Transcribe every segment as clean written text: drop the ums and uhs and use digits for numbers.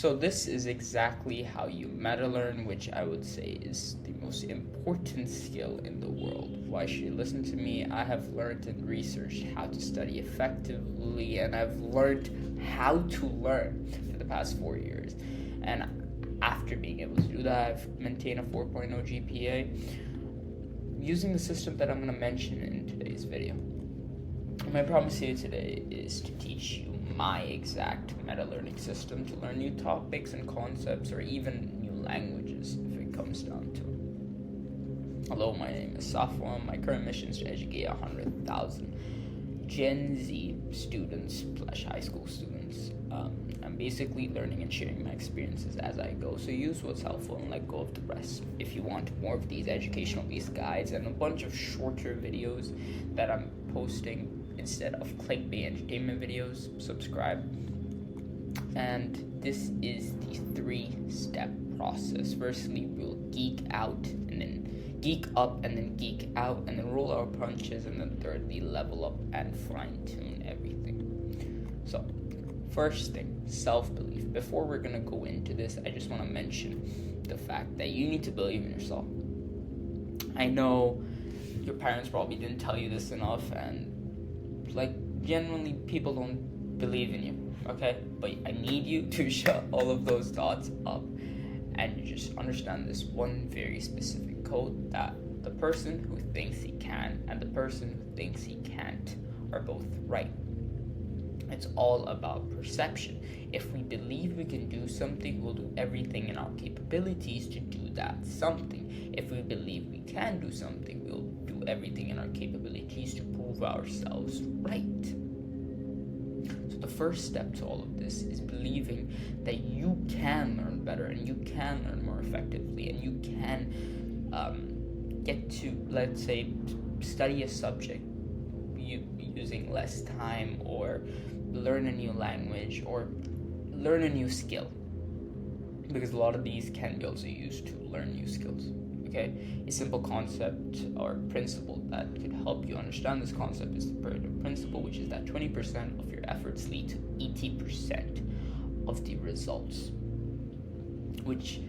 So this is exactly how you meta learn, which I would say is the most important skill in the world. Why should you listen to me? I have learned and researched how to study effectively, and I've learned how to learn for the past 4 years. And after being able to do that, I've maintained a 4.0 GPA using the system that I'm going to mention in today's video. My promise to you today is to teach you my exact meta-learning system to learn new topics and concepts, or even new languages if it comes down to it. Hello, my name is Safwan. My current mission is to educate 100,000 Gen Z students / high school students. I'm basically learning and sharing my experiences as I go, so use what's helpful and let go of the rest. If you want more of these educational based guides and a bunch of shorter videos that I'm posting instead of clickbait entertainment videos, subscribe. And this is the 3-step process. Firstly, we'll geek up and then geek out, and then roll our punches, and then thirdly, level up and fine tune everything. So first thing, self-belief. Before we're gonna go into this, I just want to mention the fact that you need to believe in yourself. I know your parents probably didn't tell you this enough, and generally people don't believe in you, okay? But I need you to shut all of those thoughts up and just understand this one very specific code, that the person who thinks he can and the person who thinks he can't are both right. It's all about perception. If we believe we can do something, we'll do everything in our capabilities to do that something. If we believe we can do something, we'll do everything in our capabilities to prove ourselves right. So the first step to all of this is believing that you can learn better, and you can learn more effectively, and you can get to, let's say, study a subject using less time, or learn a new language, or learn a new skill, because a lot of these can be also used to learn new skills. Okay, a simple concept or principle that could help you understand this concept is the Pareto principle, which is that 20% of your efforts lead to 80% of the results, which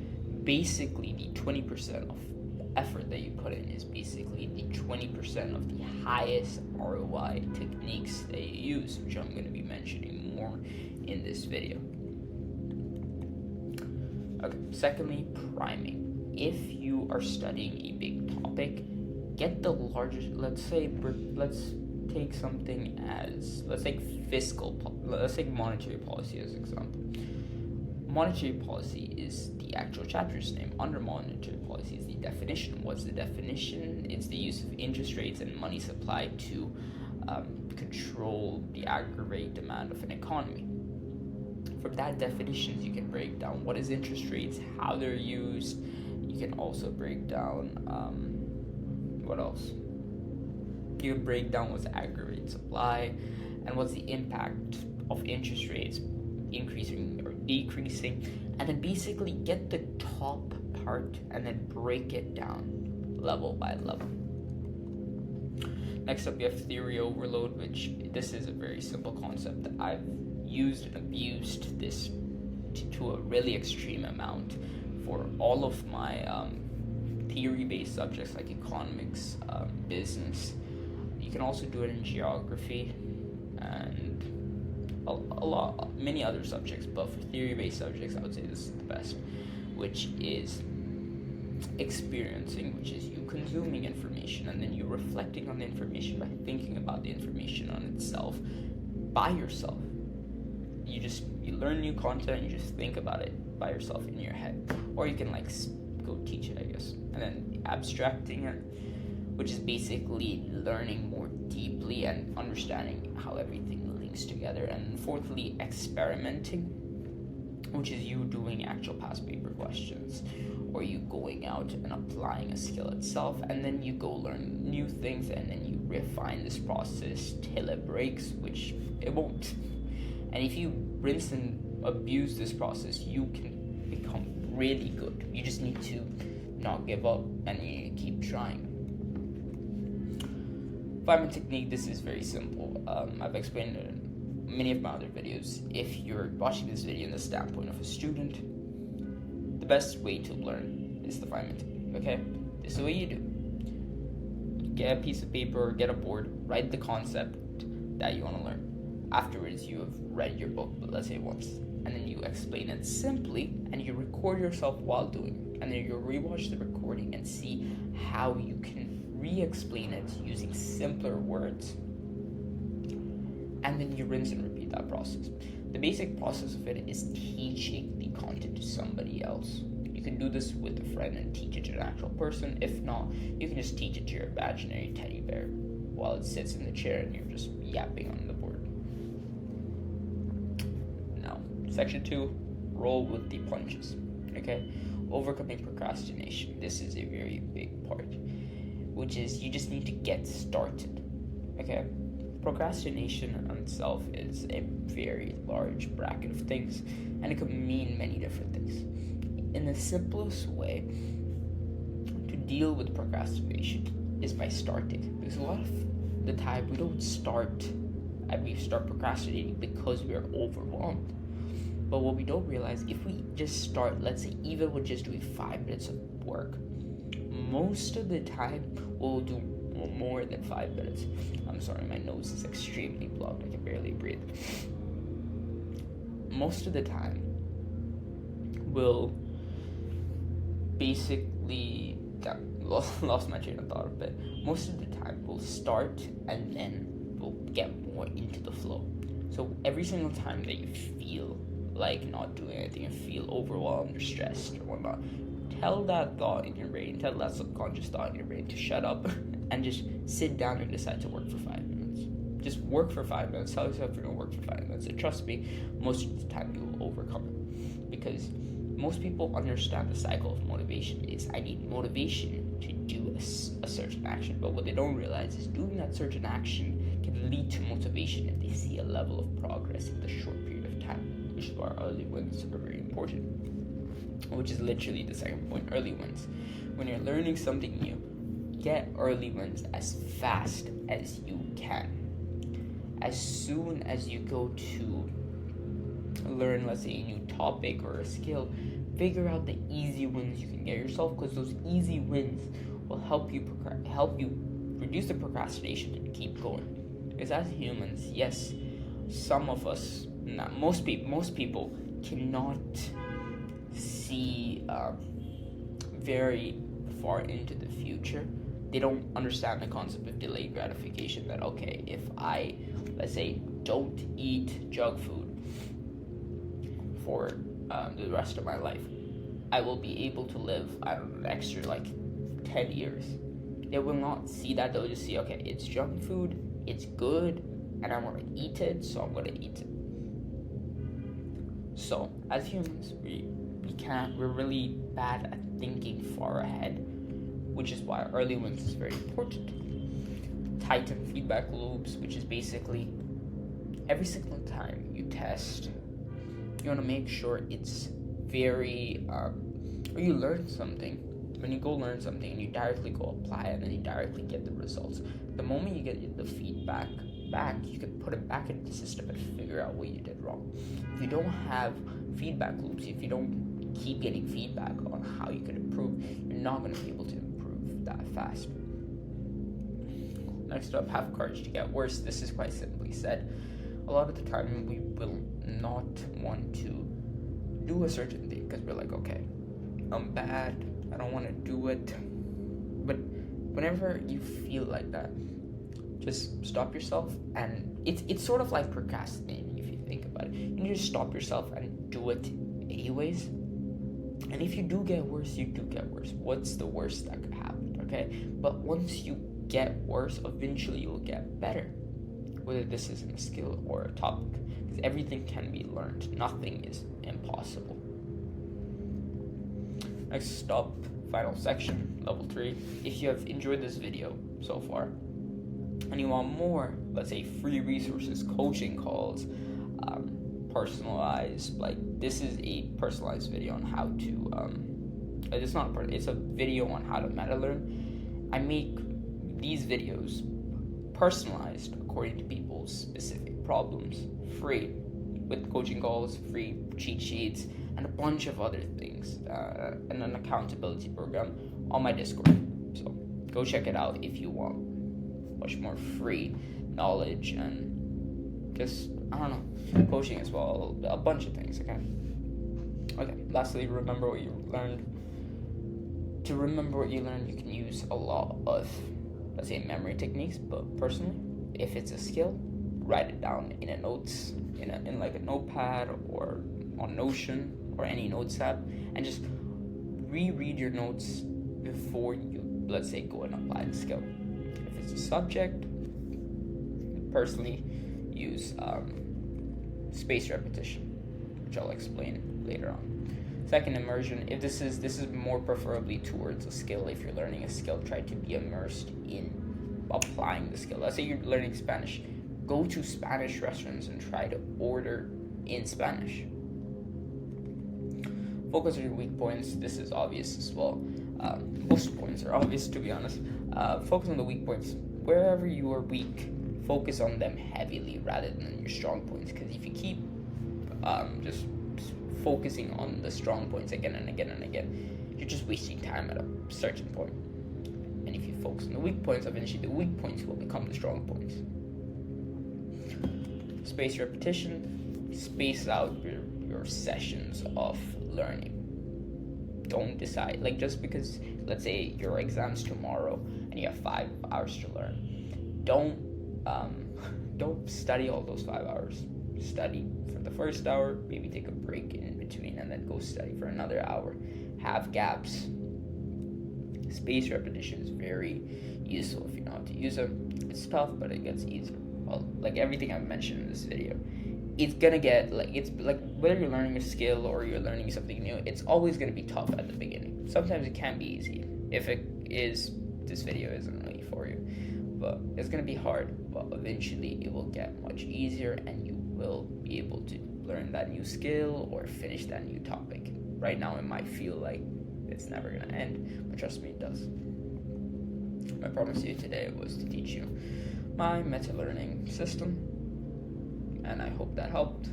basically the 20% of effort that you put in is basically the 20% of the highest ROI techniques that you use, which I'm going to be mentioning more in this video. Okay, secondly, priming. If you are studying a big topic, get the largest, let's take something as, let's take monetary policy as an example. Monetary policy is the actual chapter's name. Under monetary policy is the definition. What's the definition? It's the use of interest rates and money supply to control the aggregate demand of an economy. From that definitions, you can break down what is interest rates, how they're used. You can also break down, what else? You can break down what's aggregate supply and what's the impact of interest rates increasing or decreasing, and then basically get the top part and then break it down level by level. Next up, we have theory overload, which this is a very simple concept that I've used and abused this to a really extreme amount for all of my theory-based subjects like economics, business. You can also do it in geography and many other subjects, but for theory-based subjects, I would say this is the best, which is experiencing, which is you consuming information and then you reflecting on the information by thinking about the information on itself by yourself. You learn new content and you just think about it by yourself in your head, or you can go teach it, I guess. And then abstracting it, which is basically learning more deeply and understanding how everything links together. And fourthly, experimenting, which is you doing actual past paper questions, or you going out and applying a skill itself, and then you go learn new things, and then you refine this process till it breaks, which it won't. And if you rinse and abuse this process, you can become really good. You just need to not give up, and you need to keep trying. Fireman technique, this is very simple. I've explained it many of my other videos, if you're watching this video in the standpoint of a student, the best way to learn is to find mentor, okay? This is the way you do. Get a piece of paper or get a board, write the concept that you want to learn. Afterwards, you have read your book, but let's say once, and then you explain it simply, and you record yourself while doing it, and then you rewatch the recording and see how you can re-explain it using simpler words, and then you rinse and repeat that process. The basic process of it is teaching the content to somebody else. You can do this with a friend and teach it to an actual person. If not, you can just teach it to your imaginary teddy bear while it sits in the chair and you're just yapping on the board. Now, section 2, roll with the punches. Okay? Overcoming procrastination. This is a very big part, which is you just need to get started. Okay? Procrastination in itself is a very large bracket of things, and it could mean many different things. In the simplest way to deal with procrastination is by starting. Because a lot of the time we don't start and we start procrastinating because we are overwhelmed. But what we don't realize, if we just start, let's say even with just doing 5 minutes of work, most of the time we'll do more than 5 minutes. I'm sorry, my nose is extremely blocked. I can barely breathe. Most of the time we'll basically lost my train of thought a bit. Most of the time we'll start and then we'll get more into the flow. So every single time that you feel like not doing anything and feel overwhelmed or stressed or whatnot, tell that thought in your brain, tell that subconscious thought in your brain to shut up and just sit down and decide to work for 5 minutes. Just work for 5 minutes. Tell yourself you're going to work for 5 minutes. And trust me, most of the time you will overcome it. Because most people understand the cycle of motivation is I need motivation to do a certain action. But what they don't realize is doing that certain action can lead to motivation if they see a level of progress in the short period of time, which is why early wins are very important. Which is literally the second point, early wins. When you're learning something new, get early wins as fast as you can. As soon as you go to learn, let's say, a new topic or a skill, figure out the easy wins you can get yourself, because those easy wins will help you reduce the procrastination and keep going. Because as humans, yes, some of us, not most people cannot see very far into the future. They don't understand the concept of delayed gratification, that okay, if I, let's say, don't eat junk food for the rest of my life, I will be able to live, I don't know, an extra 10 years. They will not see that. They'll just see, okay, it's junk food, it's good, and I want to eat it, so I'm going to eat it. So as humans, we're really bad at thinking far ahead, which is why early wins is very important. Tighten feedback loops, which is basically every single time you test, you want to make sure it's very, or you learn something. When you go learn something and you directly go apply it and then you directly get the results, the moment you get the feedback back, you can put it back into the system and figure out what you did wrong. If you don't have feedback loops, if you don't keep getting feedback on how you can improve, you're not going to be able to improve that fast. Next up, have courage to get worse. This is quite simply said. A lot of the time we will not want to do a certain thing because we're like, okay, I'm bad, I don't want to do it. But whenever you feel like that, just stop yourself, and it's sort of like procrastinating if you think about it. You just stop yourself and do it anyways. And if you do get worse, you do get worse. What's the worst that could happen, okay? But once you get worse, eventually you'll get better. Whether this is a skill or a topic, because everything can be learned. Nothing is impossible. Next stop, final section, level 3. If you have enjoyed this video so far, and you want more, let's say, free resources, coaching calls, personalized, this is a personalized video on how to, it's a video on how to meta learn. I make these videos personalized according to people's specific problems, free, with coaching calls, free cheat sheets, and a bunch of other things, and an accountability program on my Discord. So go check it out if you want much more free knowledge and just, I don't know, coaching as well, a bunch of things. Okay, lastly, remember what you learned. To remember what you learned, you can use a lot of, let's say, memory techniques, but personally, if it's a skill, write it down in a notes, in like a notepad or on Notion or any notes app, and just reread your notes before you, let's say, go and apply the skill. If it's a subject, personally use spaced repetition, which I'll explain later on. Second, immersion. If this is more preferably towards a skill. If you're learning a skill, try to be immersed in applying the skill. Let's say you're learning Spanish. Go to Spanish restaurants and try to order in Spanish. Focus on your weak points. This is obvious as well. Most points are obvious, to be honest. Focus on the weak points. Wherever you are weak, focus on them heavily rather than your strong points. Because if you keep just focusing on the strong points again and again and again, you're just wasting time at a certain point. And if you focus on the weak points, eventually the weak points will become the strong points. Space repetition. Space out your sessions of learning. Don't decide, like, just because, let's say, your exam's tomorrow and you have 5 hours to learn, don't study all those 5 hours. Study for the first hour, maybe take a break in between, and then go study for another hour. Have gaps. Spaced repetition is very useful if you know how to use it. It's tough, but it gets easier. Well, like everything I've mentioned in this video, it's gonna get, like, it's like whether you're learning a skill or you're learning something new, it's always gonna be tough at the beginning. Sometimes it can be easy. If it is, this video isn't really for you, but it's gonna be hard. But eventually it will get much easier, and you will be able to learn that new skill or finish that new topic. Right now it might feel like it's never gonna end, but trust me, it does. My promise to you today was to teach you my meta learning system, and I hope that helped.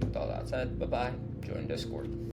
With all that said, bye bye. Join Discord.